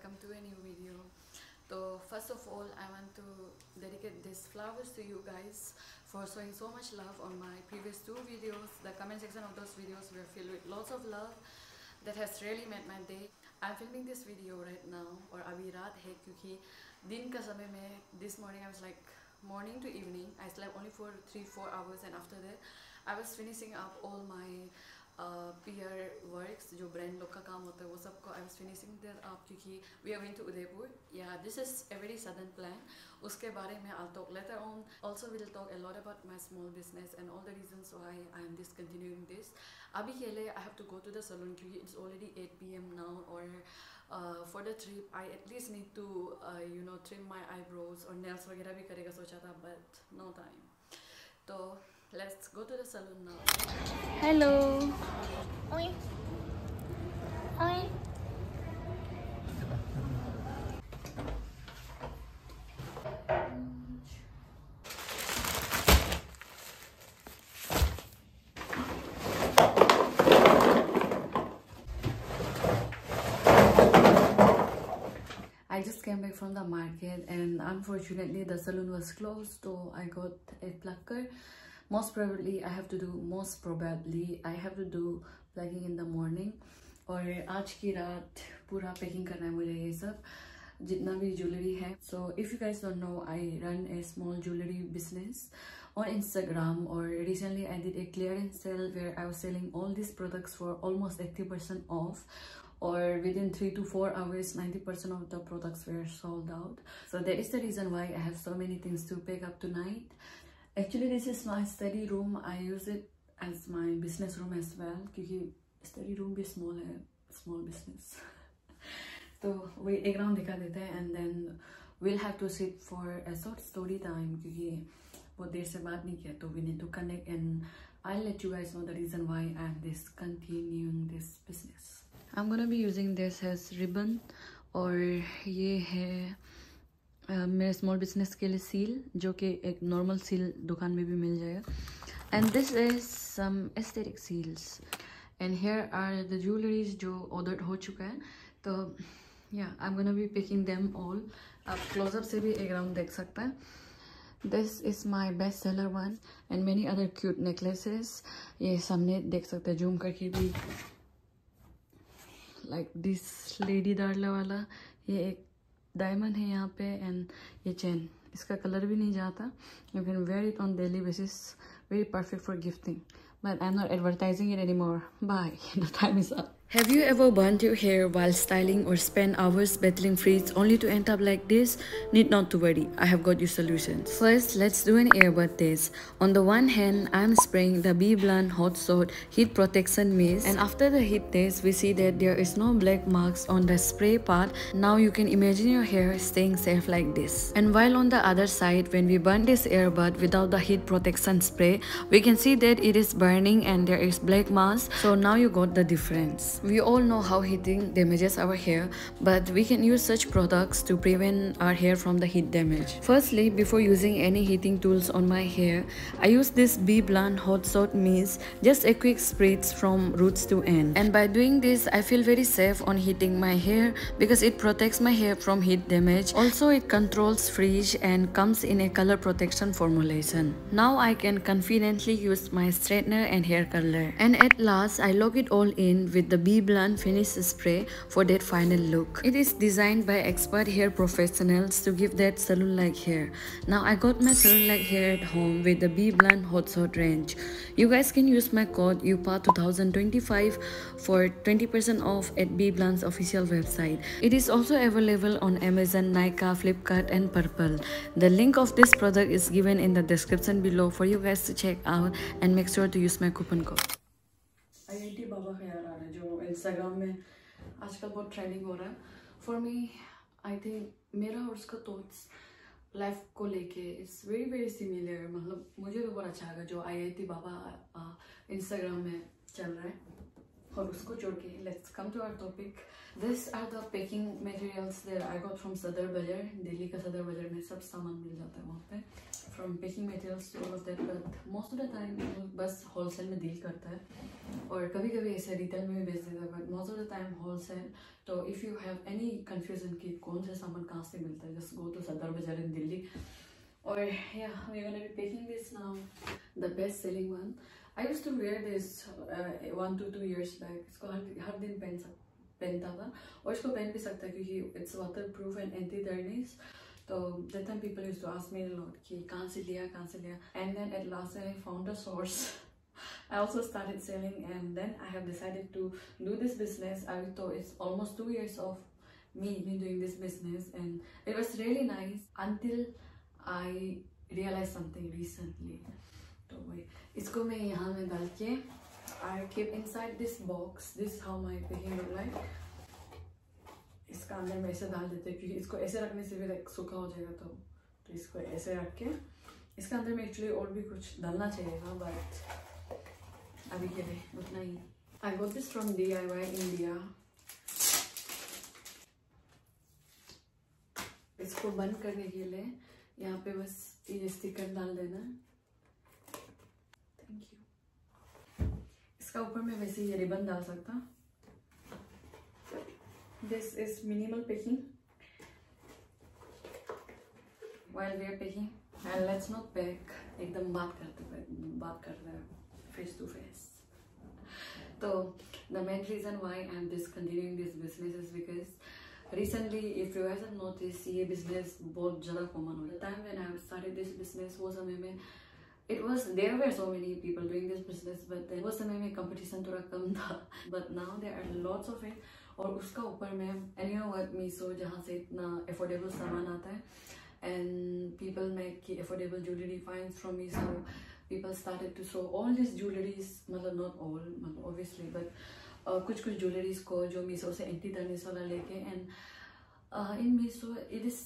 welcome to a new video. So first of all, I want to dedicate these flowers to you guys for showing so much love on my previous two videos. The comment section of those videos were filled with lots of love that has really made my day. I'm filming this video right now और अभी रात है क्योंकि दिन का समय में this morning I was like morning to evening. I slept only for 3-4 hours and after that I was finishing up all my PR works जो brand लोग का काम होता है वो सब को I was finishing that up क्योंकि we are going to Udaipur. Yeah, this is a very sudden plan. उसके बारे में I'll talk later on. Also we'll talk a lot about my small business and all the reasons why I am discontinuing this. अभी के लिए I have to go to the salon क्योंकि it's already 8 PM now or for the trip I at least need to trim my eyebrows और nails वगैरह भी करेगा सोचा था but no time. तो let's go to the salon now. Hello. Oi. Oi. I just came back from the market and unfortunately the salon was closed, so I got a plucker. Most probably I have to do plucking in the morning. और आज की रात पूरा packing करना है मुझे ये सब जितना भी ज्वेलरी है. So if you guys don't know, I run a small jewelry business on Instagram, or recently I did a clearance sale where I was selling all these products for almost 80% off, or within 3 to 4 hours 90% of the products were sold out. So that is the reason why I have so many things to pick up tonight. Actually this is my study room. I use it as my business room as well क्योंकि study room भी small है, small business. तो वही एक round दिखा देते हैं and then we'll have to sit for a short story time क्योंकि बहुत देर से बात नहीं किया तो we need to connect and I'll let you guys know the reason why I'm discontinuing this business. I'm gonna be using this as ribbon और ये है मेरे स्मॉल बिजनेस के लिए सील जो कि एक नॉर्मल सील दुकान में भी मिल जाएगा. And this is some aesthetic seals and here are the jewelleries जो ऑर्डर हो चुका है. तो या I am gonna be picking them all. आप क्लोजअप से भी एक राउंड देख सकते हैं. This is my best seller one and many other cute necklaces. ये सामने देख सकते हैं जूम करके भी. लाइक दिस लेडी डार्ला वाला ये एक डायमंड है यहाँ पे एंड ये चेन इसका कलर भी नहीं जाता. You can wear it on daily basis. Very perfect for gifting but I'm not advertising it anymore. Bye. The time is up. Have you ever burnt your hair while styling or spent hours battling frizz only to end up like this? Need not to worry, I have got you solutions. First, let's do an earbud test. On the one hand, I'm spraying the BBlunt Hot Shot Heat Protection Mist, and after the heat test, we see that there is no black marks on the spray part. Now you can imagine your hair staying safe like this. And while on the other side, when we burn this earbud without the heat protection spray, we can see that it is burning and there is black mask. So now you got the difference. We all know how heating damages our hair, but we can use such products to prevent our hair from the heat damage. Firstly, before using any heating tools on my hair, I use this BBlunt Hot Shot Mist, just a quick spritz from roots to end. And by doing this, I feel very safe on heating my hair because it protects my hair from heat damage. Also, it controls frizz and comes in a color protection formulation. Now I can confidently use my straightener and hair curler. And at last, I lock it all in with the BBlunt Finish Spray for that final look. It is designed by expert hair professionals to give that salon-like hair. Now I got my salon-like hair at home with the BBlunt Hot Shot range. You guys can use my code UPA2025 for 20% off at BBlunt's official website. It is also available on Amazon, Nykaa, Flipkart and Purple. The link of this product is given in the description below for you guys to check out and make sure to use my coupon code. IIT बाबा का यार आ रहा है जो Instagram में आजकल बहुत trending हो रहा है. फॉर मी आई थिंक मेरा और उसका थॉट्स लाइफ को लेके इट्स वेरी सिमिलर. मतलब मुझे तो बहुत अच्छा लगा जो IIT बाबा इंस्टाग्राम में चल रहा है. और उसको जोड़ के let's come to our topic. This are the packing materials that I got from Sadar Bazar. Delhi का सदर बाजार में सब सामान मिल जाता है वहाँ पे. From packing materials to all of that. But most of the time बस होलसेल में डील करता है और कभी कभी ऐसे रिटेल में भी बेच देता है. But most of the time wholesale. तो if you have any confusion कि कौन सा सामान कहाँ से मिलता है, जस्ट गो टू सदर बाजार इन Delhi. Or yeah, we're gonna be picking this now, the best selling one. I used to wear this 1 to 2 years back. इसको हर दिन पहनता था और इसको पहन भी सकता है क्योंकि it's waterproof and anti-tarnish. तो that time people used to ask me a lot कि कहाँ से लिया. And then at last I found a source. I also started selling and then I have decided to do this business. I thought it's almost 2 years of me doing this business and it was really nice until I realized something recently. तो वही इसको मैं यहाँ में डाल के I keep inside this box. This is how my packing look like. इसका अंदर में ऐसे डाल देते हैं क्योंकि इसको ऐसे रखने से भी लाइक सूखा हो जाएगा. तो इसको ऐसे रख के इसका अंदर में एक्चुअली और भी कुछ डालना चाहिएगा बट अभी के लिए उतना ही. I got this from DIY India. इसको बंद करने के लिए यहाँ पे बस ये स्टिकर डाल देना. Thank you. इसका ऊपर में वैसे ये रिबन डाल सकता. This is minimal packing while we are packing and let's not pack. एकदम बात करते हैं face to face. तो the main reason why I'm discontinuing this business is because recently, if you guys have noticed, ये business बहुत ज़्यादा common हो. The time when I started this business वो समय में there were so many people doing this business, but then वो समय में competition थोड़ा कम था. But now there are lots of it. और उसका ऊपर में and you know what, Miso जहाँ से इतना affordable सामान आता है and people make affordable jewelry finds from Miso. People started to show all these jewelries, मतलब not all, मतलब obviously, but कुछ ज्वेलरीज को जो मीशो से एंटी टर्निश वाला लेके and in Meesho it is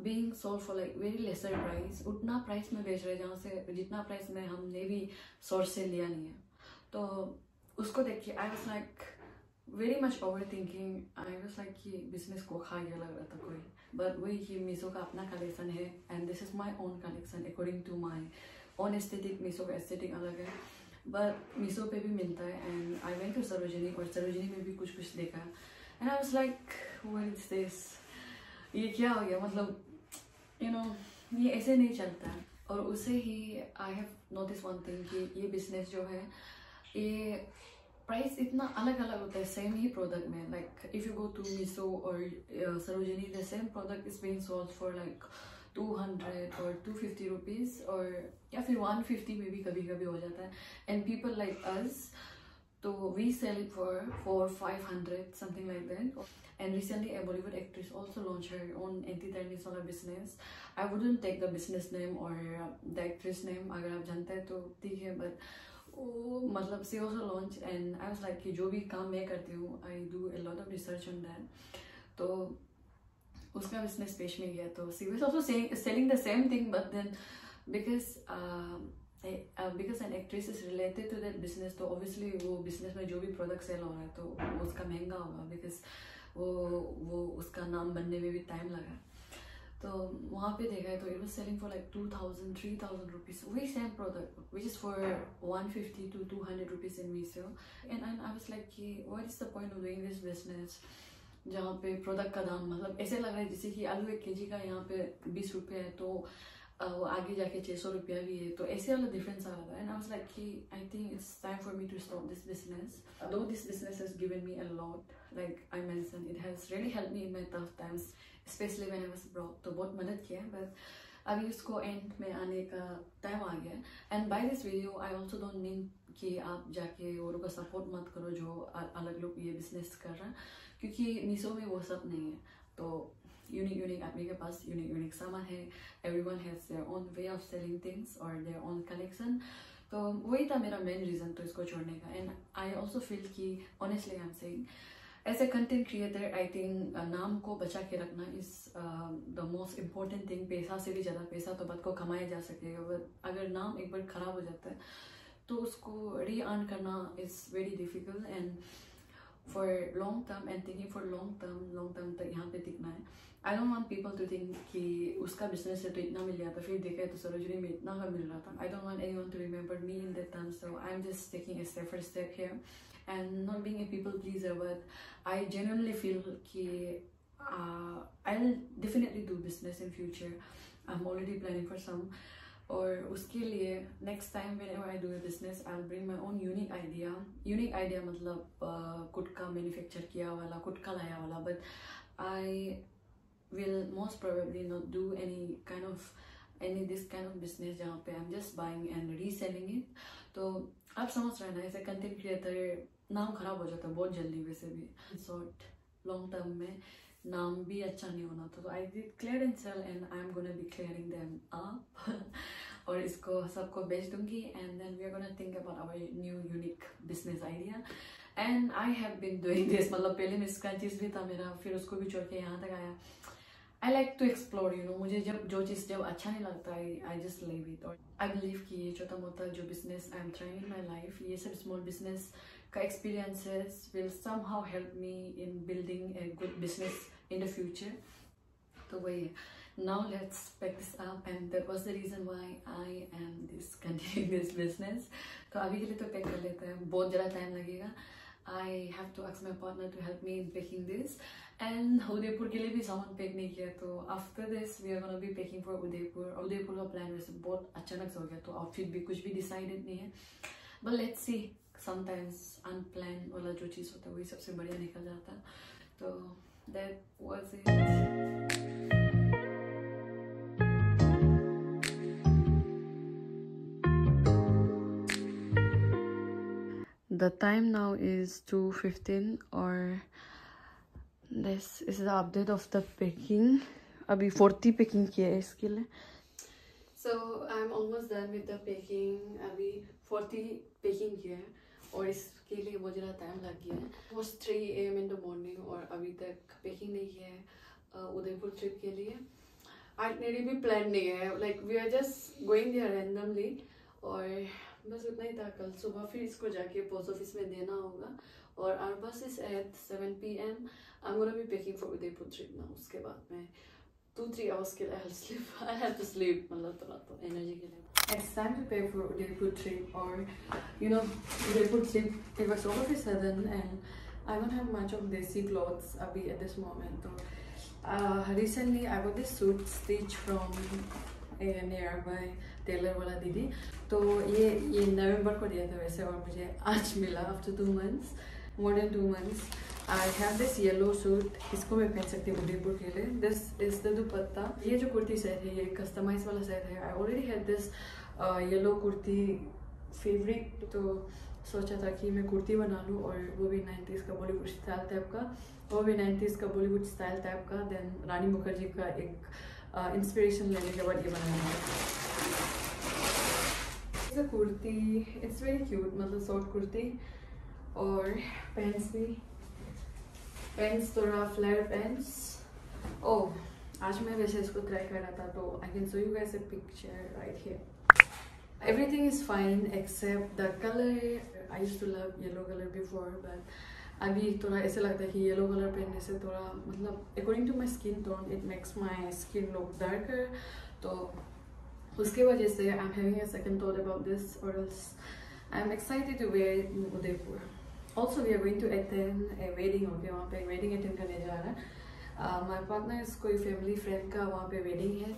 being sold for like very lesser price. उतना price में बेच रहे हैं जहाँ से जितना प्राइस में हमने भी सोर्स से लिया नहीं है. तो उसको देख के आई was like very much over thinking. I was like कि बिजनेस को खा गया लग रहा था कोई. बट वही कि मीशो का अपना कलेक्शन है and this is my own collection according to my own aesthetic. Meesho का एस्थेटिक अलग है बट मीशो पे भी मिलता है. And I went to Sarojini और सरोजिनी में भी कुछ देखा and I was like what is this, ये क्या हो गया. मतलब यू नो ये ऐसे नहीं चलता है. और उससे ही I have notice one thing कि ये बिजनेस जो है ये प्राइस इतना अलग अलग होता है सेम ही प्रोडक्ट में. Like if you go to Meesho और Sarojini the same product is being sold for like 200 और 250 रुपीज़ और या फिर 150 में भी कभी कभी हो जाता है. एंड पीपल लाइक अस तो we sell it for 500 something like that. And recently a Bollywood actress also launched her own anti-tarnish वाला business. I wouldn't take the business name or the actress name. अगर आप जानते हैं तो ठीक है but वो मतलब she also launched and I was like कि जो भी काम मैं करती हूँ I do a lot of research on that. तो उसका बिजनेस पेश में गया तो she was also selling the same thing but then because an actress is related to that business तो obviously वो business में जो भी product sell हो रहा है तो उसका महंगा होगा because वो उसका नाम बनने में भी टाइम लगा. तो वहाँ पे देखा है तो it was selling for like 2,000-3,000 rupees. वही same product which is for 150 to 200 rupees in Miso. And I was like कि what is the point of doing this business जहाँ पे प्रोडक्ट का दाम मतलब ऐसे लग रहा है जैसे कि आलू 1 kg का यहाँ पे 20 रुपये है तो वो आगे जाके 600 रुपया भी है. तो ऐसे वाला डिफरेंस आ रहा था. एंड आई वाज लाइक कि I think it's time for me to stop this business. Though this business has given me a lot. Like I mention it has really help me in my tough times specially when I was abroad. तो बहुत मदद किया but अभी उसको and में आने का time आ गया. And by this video I also don't mean कि आप जाके औरों का सपोर्ट मत करो जो अलग लोग ये बिजनेस कर रहे हैं क्योंकि मीशो में वो सब नहीं है. तो यूनिक आदमी के पास यूनिक सामान है. Everyone has their own way of selling things और देयर ओन कलेक्शन. तो वही था मेरा मेन रीज़न तो इसको छोड़ने का. एंड आई ऑल्सो फील कि honestly I am saying as a content creator I think नाम को बचा के रखना is the most important thing. पैसा से भी ज़्यादा पैसा तो बात को कमाया जा सकेगा बट अगर नाम एक बार ख़राब हो जाता है तो उसको री अर्न करना is very difficult. And for long term and thinking for long term तक यहाँ पे टिकना है. I don't want people to think कि उसका business से तो इतना मिल गया था, फिर देखा तो सरोजनी में इतना का मिल रहा था. I don't want anyone to remember me in that time, so I'm just taking a step for step here and not being a people pleaser, but I genuinely feel कि I'll definitely do business in future. I'm already planning for some. और उसके लिए next time whenever I do a business, I'll bring my own unique idea. Unique idea मतलब खुद का manufacture किया वाला, खुद का लाया वाला. But I will most probably not do any this kind of business जहाँ पे I'm just buying and reselling it. तो आप समझ रहे हैं ना, ऐसे content creator नाम खराब हो जाता है बहुत जल्दी वैसे भी. Short long term में नाम भी अच्छा नहीं होना था. तो I did clear and sell and I'm gonna be clearing them up और इसको सबको बेच दूंगी and then we are gonna think about our new unique business idea. And I have been doing this. मतलब पहले में इसका चीज़ भी था मेरा, फिर उसको भी छोड़ के यहाँ तक आया. I like to explore, you know. मुझे जब जो चीज़ जब अच्छा नहीं लगता I just leave it. और I believe कि ये छोटा मोटा जो business I'm trying in my life, ये सब small business का experiences will somehow help me in building a good business in the future. तो वही है. Now let's pack this up, and that was the reason why I am continuing this business. तो अभी के लिए तो pack कर लेते हैं, बहुत ज़्यादा time लगेगा. I have to ask my partner to help me in packing this. And Udaipur के लिए भी सामान पैक नहीं किया, तो after this we are gonna be packing for Udaipur. Udaipur का प्लान वैसे बहुत अचानक से हो गया, तो आउटफिट भी कुछ भी डिसाइडेड नहीं है. But let's see. Sometimes unplanned वाला जो चीज़ होता है वही सबसे बढ़िया निकल जाता है. तो that was it. The time now is 2:15 or this is the update of the packing. अभी 40 packing किया है इसके लिए. So I'm almost done with the packing. अभी 40 packing किया है और इसके लिए बहुत ज़्यादा टाइम लग गया है. It was 3 AM in the morning और अभी तक packing नहीं किया है उदयपुर ट्रिप के लिए. आइटनरी भी प्लान नहीं है, like we are just going there randomly. और बस उतना ही था. कल सुबह फिर इसको जाके पोस्ट ऑफिस में देना होगा. और our bus is at 7 PM. I'm gonna be packing for Udaipur trip now. उसके बाद में 2-3 hours के लिए I'll sleep. I have to sleep मतलब थोड़ा तो एनर्जी के लिए. It's time to pay for Udaipur trip. और you know Udaipur trip it was all of a sudden and I don't have much of desi clothes अभी at this moment. तो recently I got this suit stitched from a nearby tailor वाला दीदी. तो ये नवंबर को दिया था वैसे और मुझे आज मिला after 2 months, more than 2 months. I have this yellow suit. इसको मैं पहन सकती हूँ उदयपुर के लिए. This is the दुपट्टा. ये जो कुर्ती सेट है ये कस्टमाइज वाला सेट है. I already had this yellow kurti favourite, तो सोचा था कि मैं कुर्ती बना लूँ और वो भी 90s का बॉलीवुड स्टाइल टाइप का, वो भी 90s का बॉलीवुड स्टाइल टाइप का. देन रानी मुखर्जी का एक इंस्पिरेशन लेने के बाद ये बनाया है कुर्ती. इट्स वेरी क्यूट, मतलब शॉर्ट कुर्ती और पैंट्स भी, पैंट्स थोड़ा फ्लेयर पैंट्स. ओह आज मैं वैसे इसको ट्राई कर रहा था, तो I can show you guys a picture right here. Everything is fine except the color. I used to love yellow color before, but अभी थोड़ा ऐसे लगता है कि येलो कलर पहनने से थोड़ा मतलब according to my skin tone it makes my skin look darker. तो उसके वजह से I'm having a second thought about this, or else I'm excited to wear it in Udaipur. Also we are going to attend a wedding. Okay, वहाँ पे wedding attend करने जा रहा है. My partner is कोई family friend का वहाँ पे wedding है.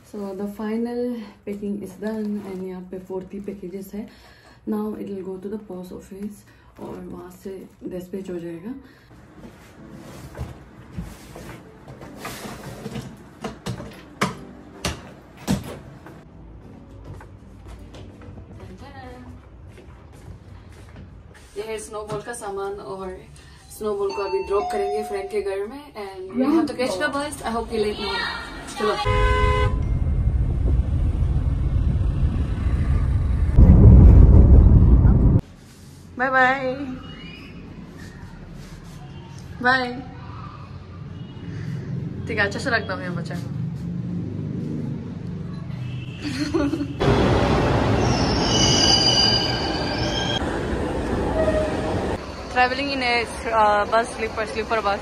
So the final packing is done and यहाँ पे 40 packages है. Now it will go to the post office और वहाँ से dispatch हो जाएगा. ये है स्नोबॉल का सामान और स्नोबॉल को अभी ड्रॉप करेंगे फ्रेंड के घर में. And we have to catch the bus. I hope you let know. चलो बाय बाय बाय. ठीक है, अच्छा से रखता हूँ यहाँ बच्चा को। ट्रैवलिंग इन बस, स्लीपर बस।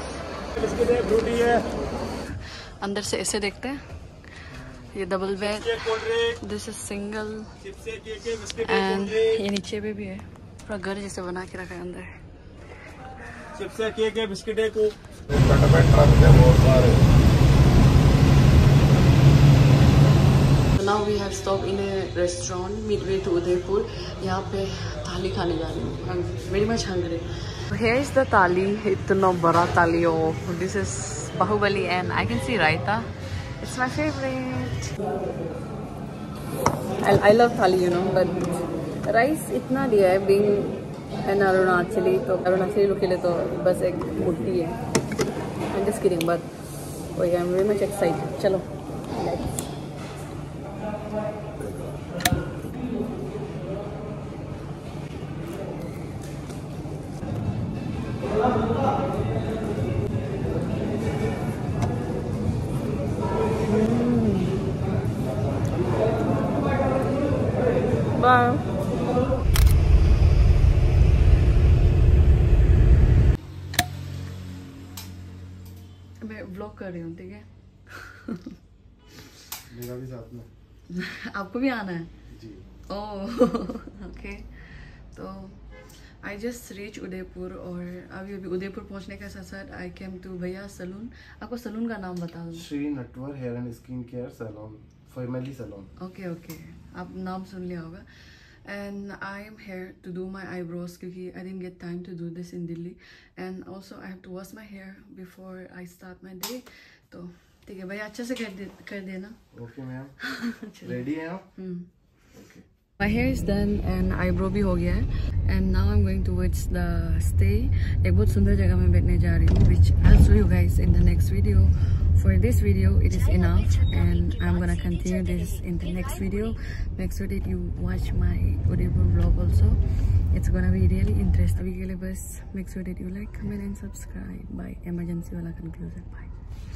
अंदर से ऐसे देखते हैं, ये double bed, this is single, and ये नीचे पे भी है, पूरा घर जैसे बना के रखा है अंदर। बिस्किट को Now we have stopped in a restaurant midway to Udaipur. यहाँ पे थाली खाने जा रही हूँ। I'm very much hungry. Here is the थाली, इतना बड़ा थाली हो। This is Bahubali and I can see raita. It's my favorite. I love थाली, you know, but rice इतना दिया है being an अरुणाचली, तो अरुणाचली लोग के लिए तो बस एक मुट्ठी है। I'm just kidding, but oh yeah, I'm very much excited. चलो, let's. Bye. मैं व्लॉग कर रही हूँ, ठीक है? मेरा भी साथ में। आपको भी आना है? जी। ओह, ओके। तो आई जस्ट रीच उदयपुर, और अभी उदयपुर पहुंचने के साथ साथ आई केम टू भैया सलून। आपको सलून का नाम बता दो। Shri Natwar hair and skin care salon, family salon. Okay okay, आप नाम सुन लिया होगा। And I am here to do my eyebrows, क्योंकि I didn't get time to do this in Delhi, and also I have to wash my hair before I start my day. तो ठीक है भैया, अच्छे से कर देना। ओके मैम, रेडी हैं आप? Okay. My hair is done and eyebrow भी हो गया है, and now I'm going towards the stay. एक बहुत सुंदर जगह में बैठने जा रही हूँ, which I'll show you guys in the next video. For this video, it is enough, and I'm gonna continue this in the next video. Make sure that you watch my Udaipur vlog also. It's gonna be really interesting. अभी के लिए बस make sure that you like, comment and subscribe. By emergency वाला conclusion. Bye.